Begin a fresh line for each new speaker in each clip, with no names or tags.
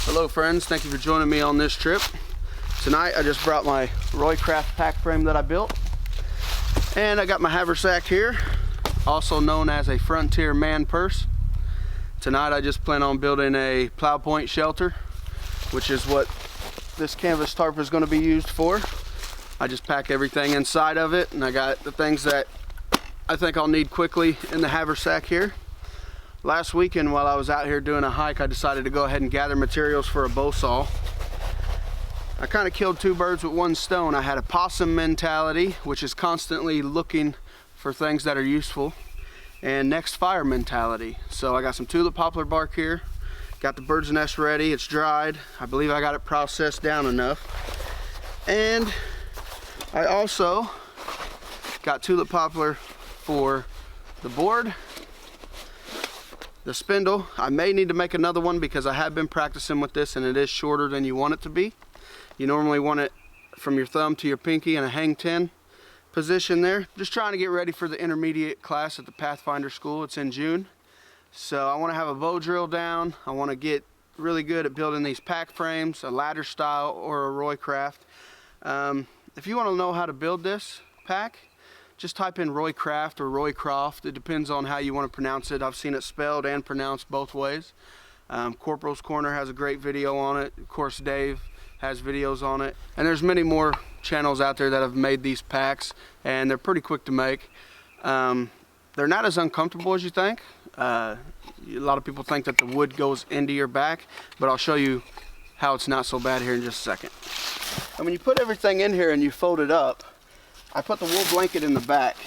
Hello friends, thank you for joining me on this trip. Tonight I just brought my Roycraft Packframe that I built. And I got my haversack here, also known as a Frontier man purse. Tonight I just plan on building a plow point shelter, which is what this canvas tarp is going to be used for. I just pack everything inside of it, and I got the things that I think I'll need quickly in the haversack here. Last weekend while I was out here doing a hike, I decided to go ahead and gather materials for a bow saw. I kind of killed two birds with one stone. I had a possum mentality, which is constantly looking for things that are useful, and next fire mentality. So I got some tulip poplar bark here, got the bird's nest ready, it's dried. I believe I got it processed down enough. And I also got tulip poplar for the board, the spindle. I may need to make another one because I have been practicing with this and it is shorter than you want it to be. You normally want it from your thumb to your pinky in a hang 10 position there. Just trying to get ready for the intermediate class at the Pathfinder School. It's in June. So I want to have a bow drill down. I want to get really good at building these pack frames, a ladder style or a Roycraft. If you want to know how to build this pack, just type in Roycraft or Roycroft. It depends on how you want to pronounce it. I've seen it spelled and pronounced both ways. Corporal's Corner has a great video on it. Of course, Dave has videos on it. And there's many more channels out there that have made these packs, and they're pretty quick to make. They're not as uncomfortable as you think. A lot of people think that the wood goes into your back, but I'll show you how it's not so bad here in just a second. And when you put everything in here and you fold it up, I put the wool blanket in the back,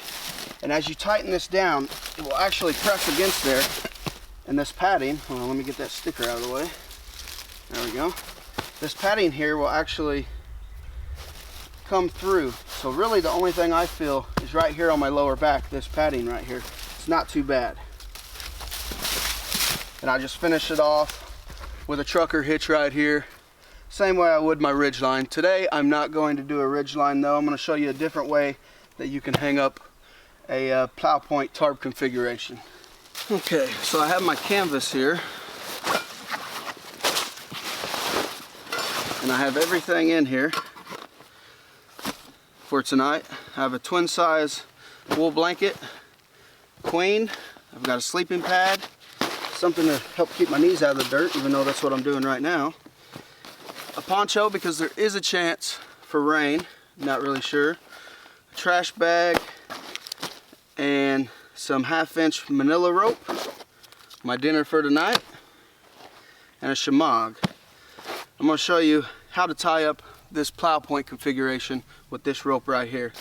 and as you tighten this down, it will actually press against there, and this padding, hold on, let me get that sticker out of the way. There we go. This padding here will actually come through. So really the only thing I feel is right here on my lower back, this padding right here. It's not too bad. And I just finish it off with a trucker hitch right here. Same way I would my ridgeline. Today I'm not going to do a ridgeline though. I'm going to show you a different way that you can hang up a plow point tarp configuration. Okay, so I have my canvas here. And I have everything in here for tonight. I have a twin size wool blanket, queen. I've got a sleeping pad, something to help keep my knees out of the dirt, even though that's what I'm doing right now. A poncho because there is a chance for rain, not really sure. A trash bag and some 1/2-inch manila rope, my dinner for tonight, and a shamag. I'm going to show you how to tie up this plow point configuration with this rope right here.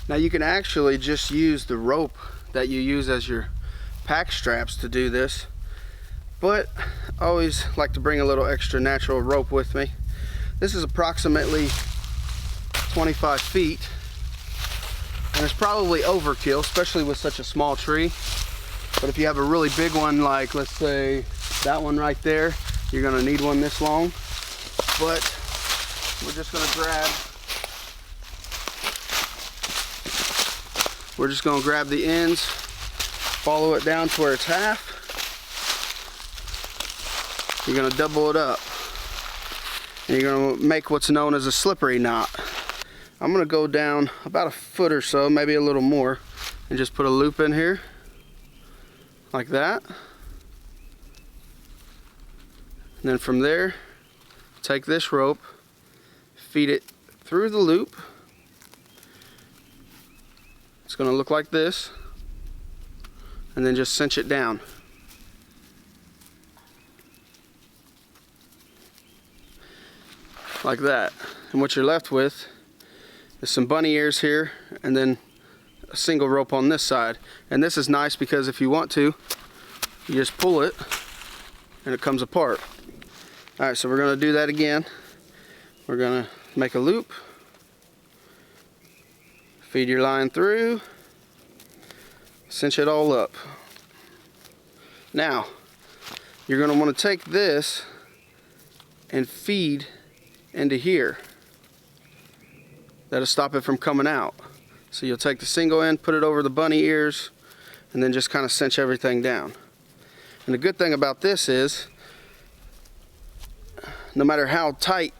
Now you can actually just use the rope that you use as your pack straps to do this, but I always like to bring a little extra natural rope with me. This is approximately 25 feet, and it's probably overkill, especially with such a small tree. But if you have a really big one, like let's say that one right there, you're gonna need one this long. But we're just gonna grab the ends, follow it down to where it's half. You're gonna double it up, and you're gonna make what's known as a slippery knot. I'm gonna go down about a foot or so, maybe a little more, and just put a loop in here like that. And then from there, take this rope, feed it through the loop. It's going to look like this, and then just cinch it down. Like that. And what you're left with is some bunny ears here, and then a single rope on this side. And this is nice because if you want to, you just pull it and it comes apart. Alright, so we're going to do that again. We're going to make a loop, feed your line through, cinch it all up. Now, you're going to want to take this and feed into here. That'll stop it from coming out. So you'll take the single end, put it over the bunny ears, and then just kind of cinch everything down. And the good thing about this is no matter how tight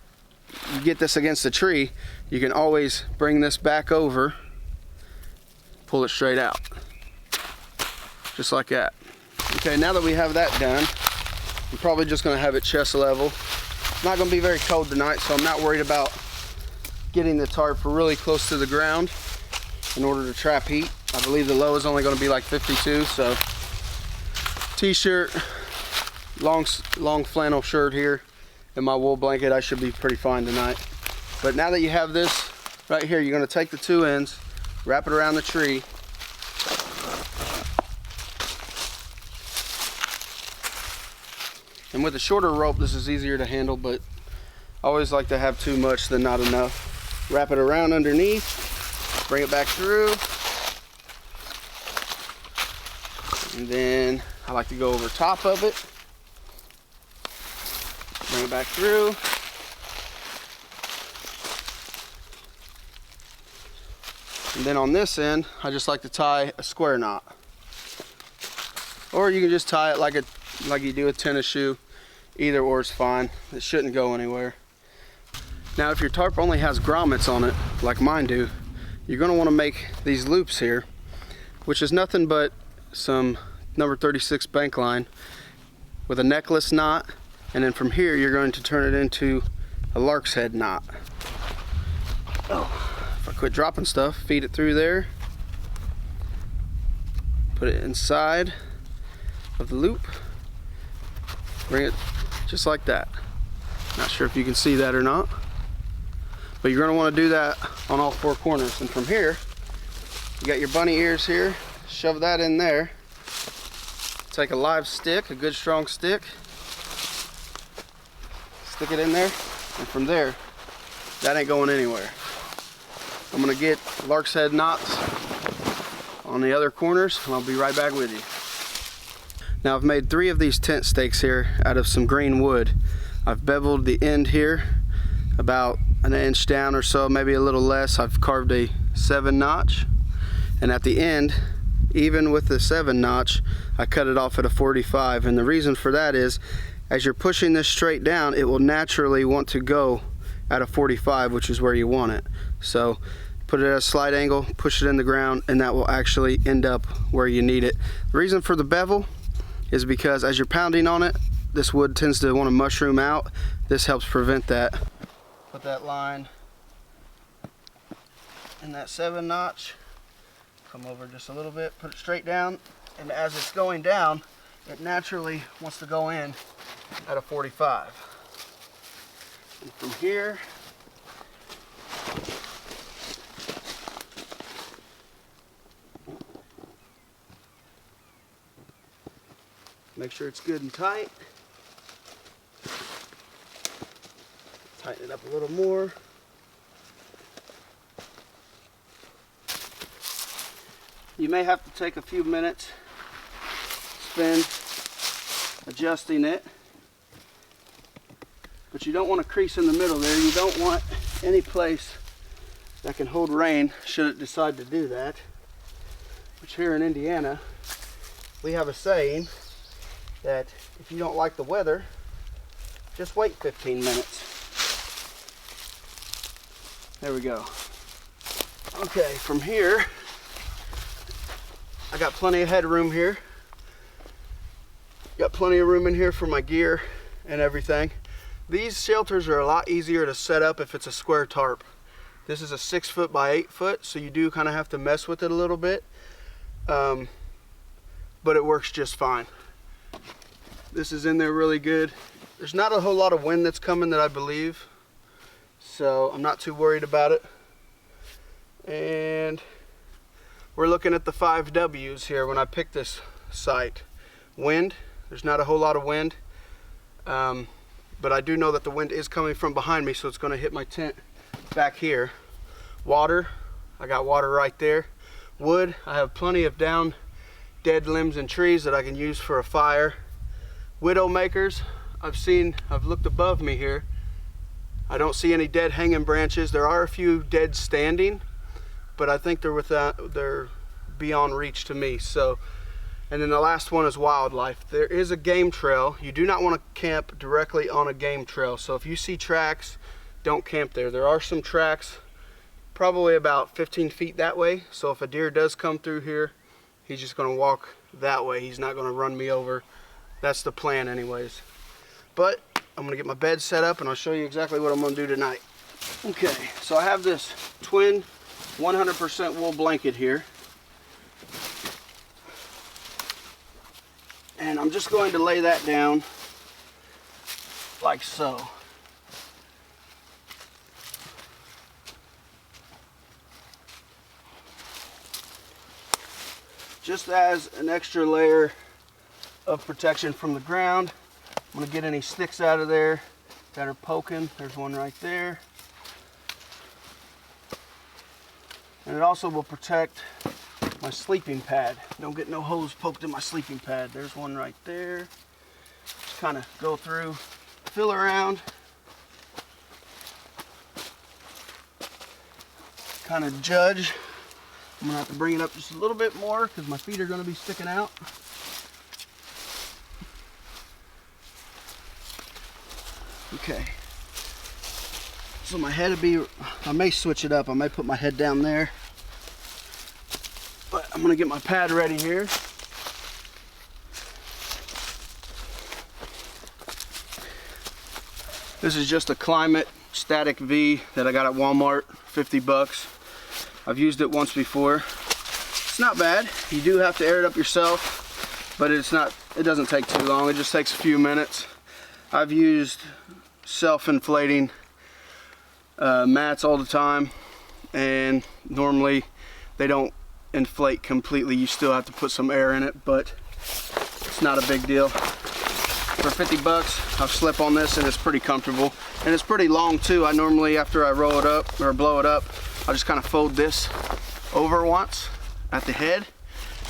you get this against the tree, you can always bring this back over, pull it straight out, just like that. Okay, now that we have that done, I'm probably just gonna have it chest level. It's not gonna be very cold tonight, so I'm not worried about getting the tarp really close to the ground in order to trap heat. I believe the low is only gonna be like 52, so t-shirt, long flannel shirt here, and my wool blanket, I should be pretty fine tonight. But now that you have this right here, you're gonna take the two ends, wrap it around the tree, and with a shorter rope this is easier to handle, but I always like to have too much than not enough. Wrap it around underneath, bring it back through, and then I like to go over top of it, bring it back through, and then on this end I just like to tie a square knot, or you can just tie it like you do a tennis shoe. Either or is fine. It shouldn't go anywhere. Now if your tarp only has grommets on it like mine do, you're going to want to make these loops here, which is nothing but some number 36 bank line with a necklace knot, and then from here you're going to turn it into a lark's head knot. Oh, if I quit dropping stuff, feed it through there, put it inside of the loop, bring it just like that. Not sure if you can see that or not, but you're going to want to do that on all four corners. And from here, you got your bunny ears here, shove that in there. Take a live stick, a good strong stick, stick it in there, and from there, that ain't going anywhere. I'm going to get lark's head knots on the other corners, and I'll be right back with you. Now I've made 3 of these tent stakes here out of some green wood. I've beveled the end here about an inch down or so, maybe a little less. I've carved a 7 notch, and at the end, even with the 7 notch, I cut it off at a 45, and the reason for that is as you're pushing this straight down, it will naturally want to go at a 45, which is where you want it. So put it at a slight angle, push it in the ground, and that will actually end up where you need it. The reason for the bevel is because as you're pounding on it, this wood tends to want to mushroom out. This helps prevent that. Put that line in that 7 notch, come over just a little bit, put it straight down, and as it's going down, it naturally wants to go in at a 45. And from here, make sure it's good and tight. Tighten it up a little more. You may have to take a few minutes, spend adjusting it, but you don't want to crease in the middle there. You don't want any place that can hold rain should it decide to do that, which here in Indiana, we have a saying that if you don't like the weather, just wait 15 minutes. There we go. Okay, from here, I got plenty of headroom here. Got plenty of room in here for my gear and everything. These shelters are a lot easier to set up if it's a square tarp. This is a 6 foot by 8 foot, so you do kind of have to mess with it a little bit, but it works just fine. This is in there really good. There's not a whole lot of wind that's coming that I believe, so I'm not too worried about it. And we're looking at the 5 W's here when I picked this site. Wind, there's not a whole lot of wind, but I do know that the wind is coming from behind me, so it's going to hit my tent back here. Water, I got water right there. Wood, I have plenty of down dead limbs and trees that I can use for a fire. Widow makers, I've looked above me here. I don't see any dead hanging branches. There are a few dead standing, but I think they're beyond reach to me. So And then the last one is wildlife. There is a game trail. You do not want to camp directly on a game trail. So if you see tracks, don't camp there. There are some tracks probably about 15 feet that way. So if a deer does come through here, he's just going to walk that way. He's not going to run me over. That's the plan anyways. But I'm going to get my bed set up and I'll show you exactly what I'm going to do tonight. Okay, so I have this twin 100% wool blanket here. And I'm just going to lay that down like so. Just as an extra layer of protection from the ground. I'm gonna get any sticks out of there that are poking. There's one right there. And it also will protect my sleeping pad. Don't get no holes poked in my sleeping pad. There's one right there. Just kind of go through, feel around, kind of judge. I'm gonna have to bring it up just a little bit more because my feet are gonna be sticking out. Okay. So my head would be, I may switch it up. I may put my head down there. But I'm gonna get my pad ready here. This is just a Climate Static V that I got at Walmart, 50 bucks. I've used it once before. It's not bad. You do have to air it up yourself, but it doesn't take too long. It just takes a few minutes. I've used self-inflating mats all the time, and normally they don't inflate completely. You still have to put some air in it, but it's not a big deal. For 50 bucks, I'll slip on this and it's pretty comfortable. And it's pretty long too. I normally, after I roll it up or blow it up, I'll just kind of fold this over once at the head,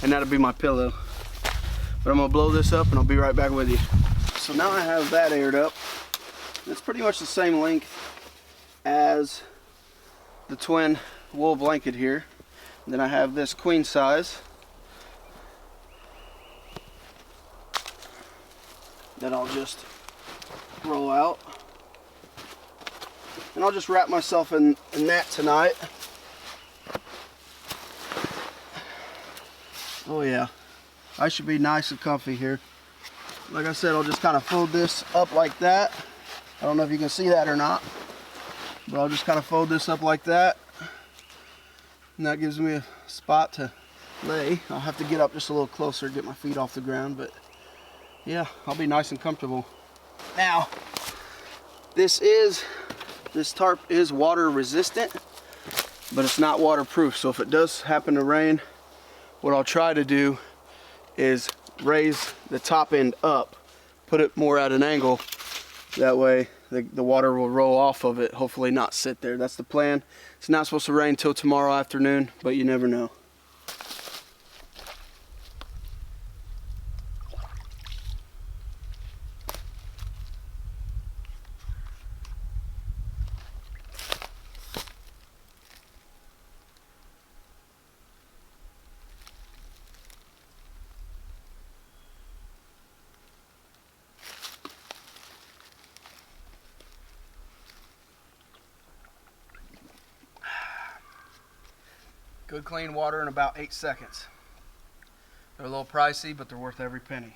and that'll be my pillow. But I'm gonna blow this up and I'll be right back with you. So now I have that aired up. It's pretty much the same length as the twin wool blanket here. And then I have this queen size that I'll just roll out. And I'll just wrap myself in that tonight. Oh yeah, I should be nice and comfy here. Like I said, I'll just kind of fold this up like that. I don't know if you can see that or not, but I'll just kind of fold this up like that. And that gives me a spot to lay. I'll have to get up just a little closer, get my feet off the ground, but yeah, I'll be nice and comfortable. Now, this tarp is water resistant, but it's not waterproof. So if it does happen to rain, what I'll try to do is raise the top end up, put it more at an angle. That way the water will roll off of it, hopefully not sit there. That's the plan. It's not supposed to rain till tomorrow afternoon, but you never know. Good clean water in about 8 seconds. They're a little pricey, but they're worth every penny.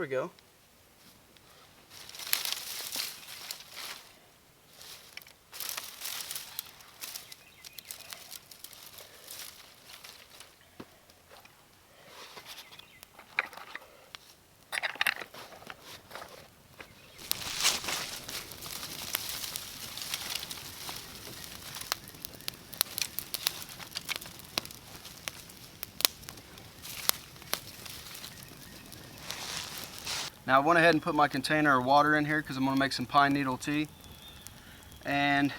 we go. Now I went ahead and put my container of water in here because I'm going to make some pine needle tea. And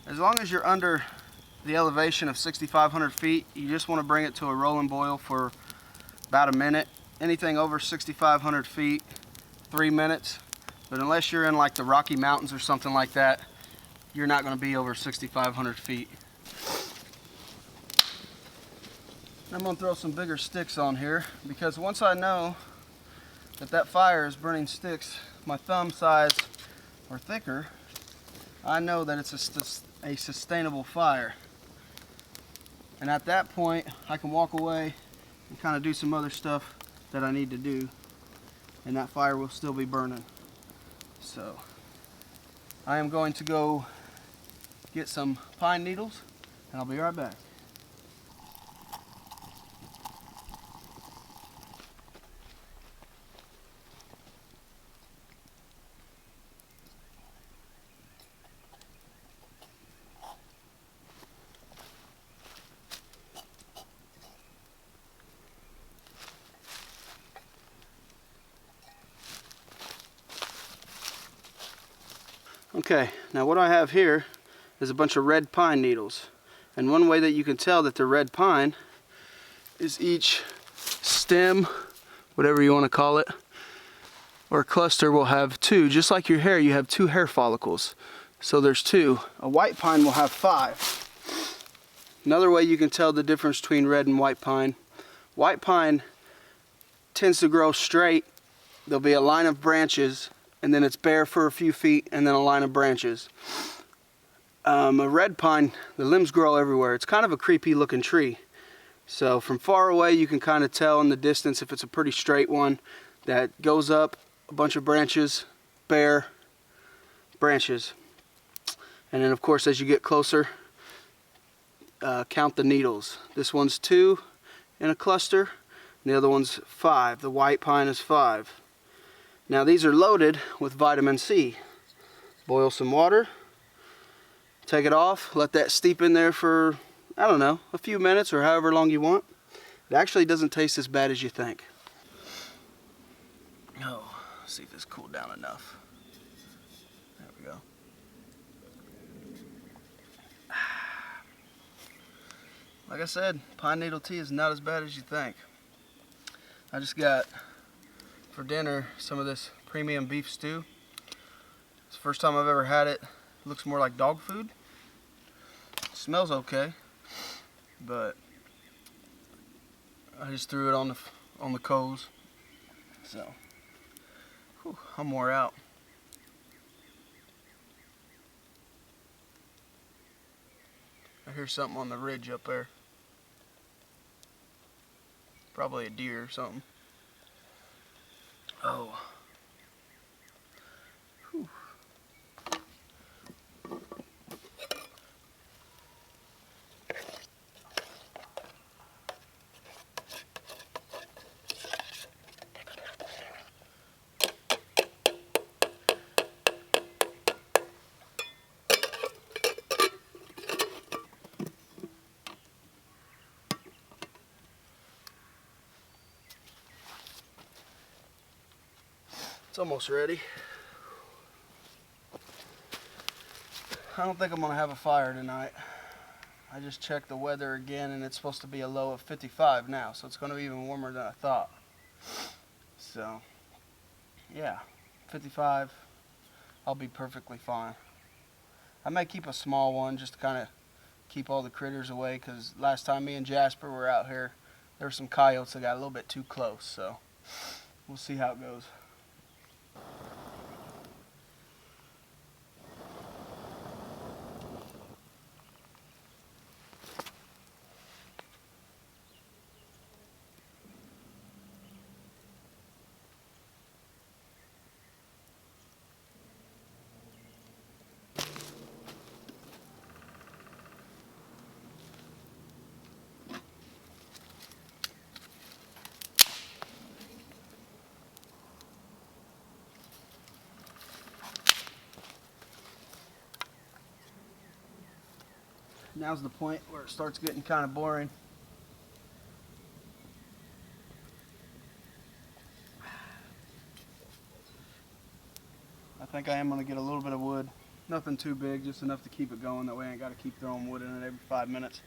as long as you're under the elevation of 6,500 feet, you just want to bring it to a rolling boil for about a minute. Anything over 6,500 feet, 3 minutes. But unless you're in like the Rocky Mountains or something like that, you're not going to be over 6,500 feet. I'm going to throw some bigger sticks on here because once I know that fire is burning sticks my thumb size or thicker, I know that it's a sustainable fire. And at that point, I can walk away and kind of do some other stuff that I need to do, and that fire will still be burning. So I am going to go get some pine needles, and I'll be right back. Okay, now what I have here is a bunch of red pine needles. And one way that you can tell that they're red pine is each stem, whatever you want to call it, or cluster will have two. Just like your hair, you have two hair follicles. So there's two. A white pine will have 5. Another way you can tell the difference between red and white pine tends to grow straight. There'll be a line of branches, and then it's bare for a few feet, and then a line of branches. A red pine, the limbs grow everywhere. It's kind of a creepy looking tree. So from far away you can kind of tell in the distance if it's a pretty straight one that goes up a bunch of branches, bare branches. And then of course as you get closer, count the needles. This one's 2 in a cluster, and the other one's 5. The white pine is 5. Now these are loaded with vitamin C. Boil some water, take it off, let that steep in there for, I don't know, a few minutes or however long you want. It actually doesn't taste as bad as you think. Oh, see if this cooled down enough. There we go. Like I said, pine needle tea is not as bad as you think. I just got for dinner some of this premium beef stew. It's the first time I've ever had it. It looks more like dog food. It smells okay, but I just threw it on the coals. So, whew, I'm wore out. I hear something on the ridge up there. Probably a deer or something. Oh. Whew. It's almost ready. I don't think I'm gonna have a fire tonight. I just checked the weather again and it's supposed to be a low of 55 now, so it's gonna be even warmer than I thought. So, yeah, 55, I'll be perfectly fine. I may keep a small one just to kind of keep all the critters away, because last time me and Jasper were out here, there were some coyotes that got a little bit too close, so we'll see how it goes. Now's the point where it starts getting kind of boring. I think I am going to get a little bit of wood. Nothing too big, just enough to keep it going. That way I ain't got to keep throwing wood in it every 5 minutes.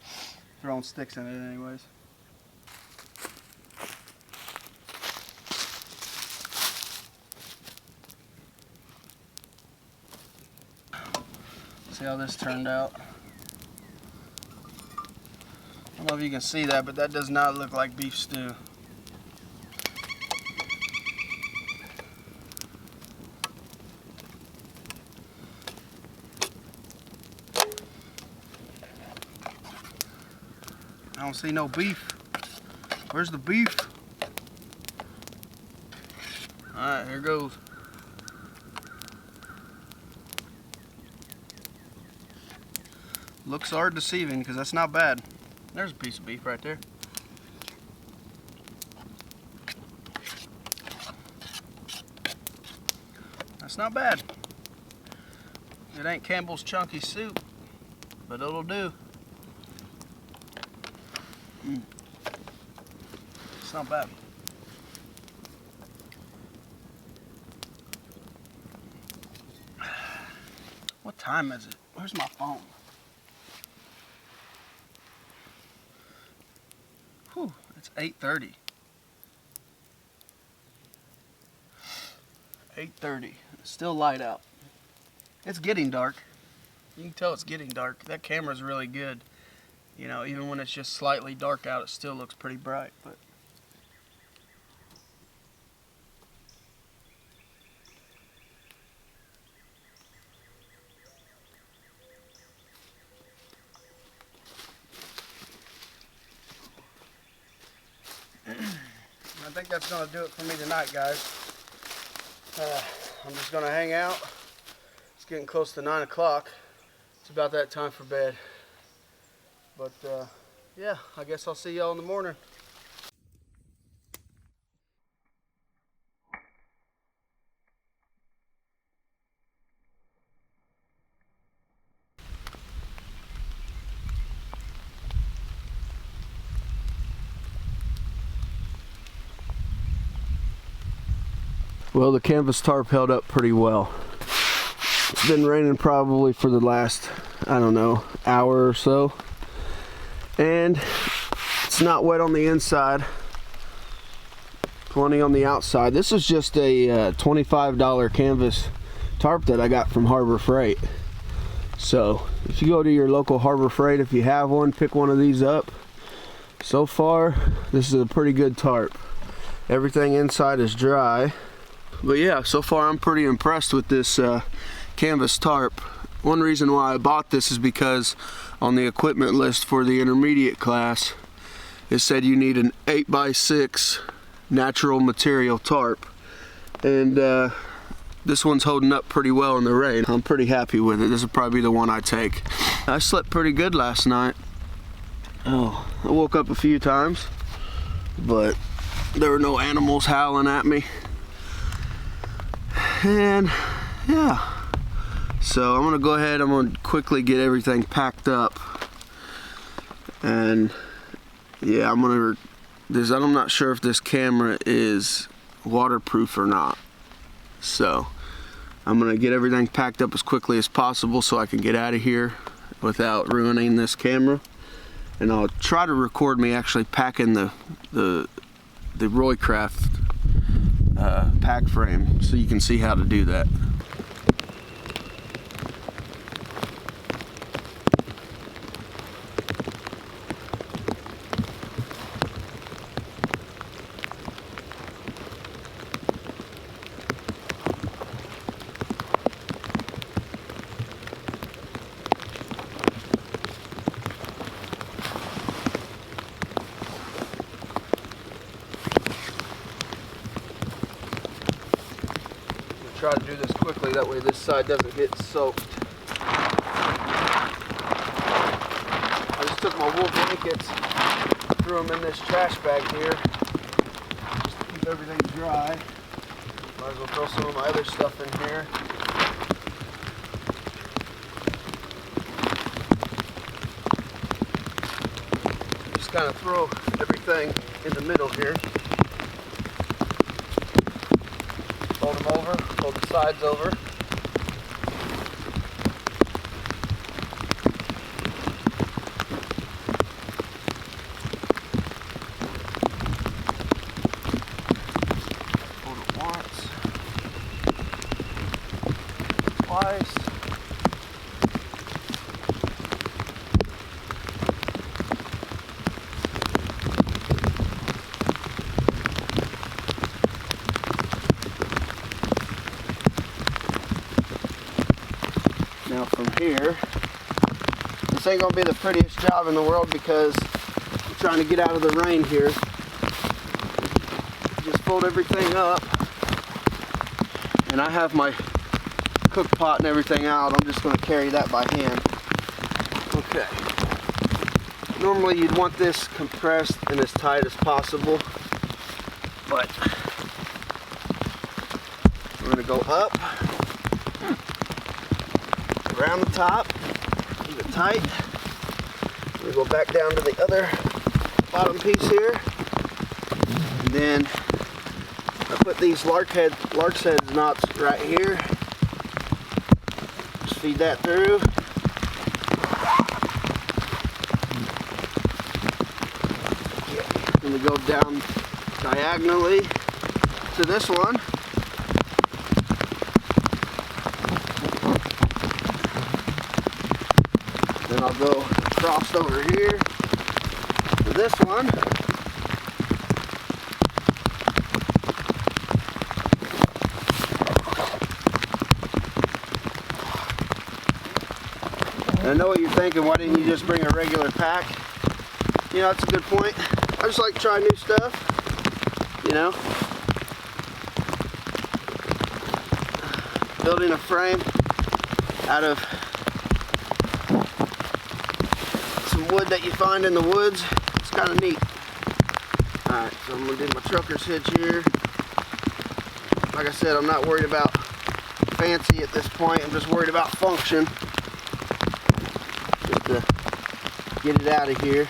Throwing sticks in it anyways. See how this turned out. I don't know if you can see that, but that does not look like beef stew. I don't see no beef. Where's the beef? Alright, here goes. Looks are deceiving because that's not bad. There's a piece of beef right there. That's not bad. It ain't Campbell's chunky soup, but it'll do. It's not bad. What time is it? Where's my phone? Whew, it's 8:30. 8:30. It's still light out. It's getting dark. You can tell it's getting dark. That camera's really good. You know, even when it's just slightly dark out, it still looks pretty bright. But I think that's going to do it for me tonight, guys. I'm just going to hang out. It's getting close to 9 o'clock. It's about that time for bed. But yeah, I guess I'll see y'all in the morning. Well, the canvas tarp held up pretty well. It's been raining probably for the last, I don't know, hour or so. And it's not wet on the inside. Plenty on the outside. This is just a $25 canvas tarp that I got from Harbor Freight. So if you go to your local Harbor Freight, if you have one, pick one of these up. So far, this is a pretty good tarp. Everything inside is dry. But yeah, so far I'm pretty impressed with this canvas tarp. One reason why I bought this is because on the equipment list for the intermediate class, it said you need an 8x6 natural material tarp. And this one's holding up pretty well in the rain. I'm pretty happy with it. This will probably be the one I take. I slept pretty good last night. Oh, I woke up a few times, but there were no animals howling at me. And yeah, so I'm gonna go ahead, I'm gonna quickly get everything packed up. And yeah, I'm not sure if this camera is waterproof or not. So I'm gonna get everything packed up as quickly as possible so I can get out of here without ruining this camera. And I'll try to record me actually packing the Roycraft Packframe so you can see how to do that. Try to do this quickly, that way this side doesn't get soaked. I just took my wool blankets, threw them in this trash bag here, just to keep everything dry. Might as well throw some of my other stuff in here. kind of throw everything in the middle here. Fold them over, fold the sides over. Fold it once, twice. Now from here, this ain't gonna be the prettiest job in the world because I'm trying to get out of the rain here. Just fold everything up, and I have my cook pot and everything out. I'm just gonna carry that by hand. Okay. Normally you'd want this compressed and as tight as possible, but we're gonna go up, around the top, keep it tight. We go back down to the other bottom piece here, and then I put these lark's head knots right here. Just feed that through. And we go down diagonally to this one. Then I'll go across over here to this one. And I know what you're thinking, why didn't you just bring a regular pack? You know, that's a good point. I just like to try new stuff, you know. Building a frame out of some wood that you find in the woods, it's kind of neat. Alright, so I'm going to do my trucker's hitch here. Like I said, I'm not worried about fancy at this point, I'm just worried about function. Just to get it out of here.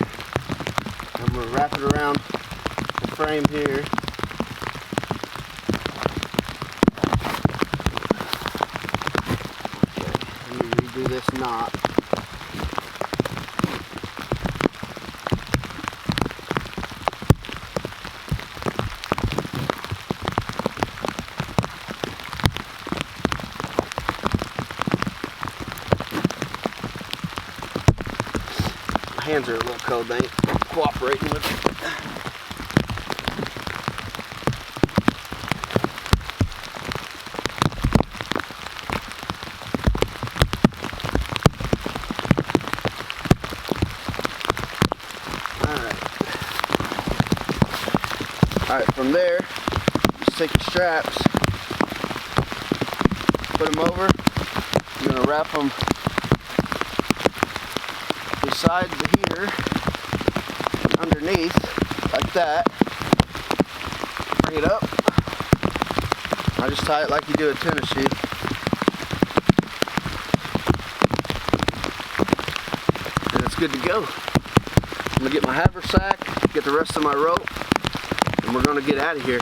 I'm going to wrap it around the frame here. Okay, let me redo this knot. My hands are a little cold, they ain't cooperating with it. Alright, from there, just take your straps, put them over. I'm going to wrap them beside the heater, underneath, like that. Bring it up. I just tie it like you do a tennis shoe. And it's good to go. I'm going to get my haversack, get the rest of my rope, and we're going to get out of here.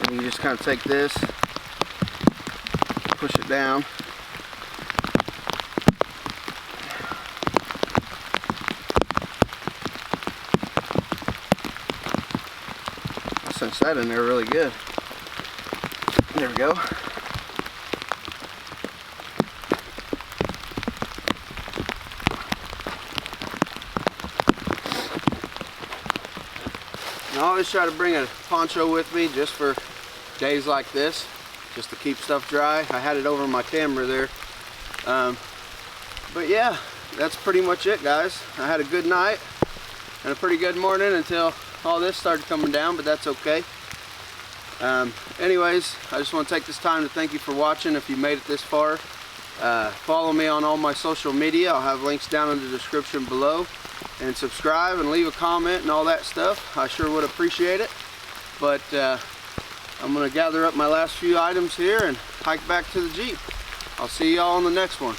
And you just kind of take this, push it down. I cinch that in there really good. There we go. I always try to bring a poncho with me just for days like this, just to keep stuff dry. I had it over my camera there. But yeah, that's pretty much it, guys. I had a good night and a pretty good morning until all this started coming down, but that's okay. Anyways, I just want to take this time to thank you for watching. If you made it this far, follow me on all my social media. I'll have links down in the description below, and subscribe and leave a comment and all that stuff. I sure would appreciate it. but I'm gonna gather up my last few items here and hike back to the Jeep. I'll see y'all on the next one.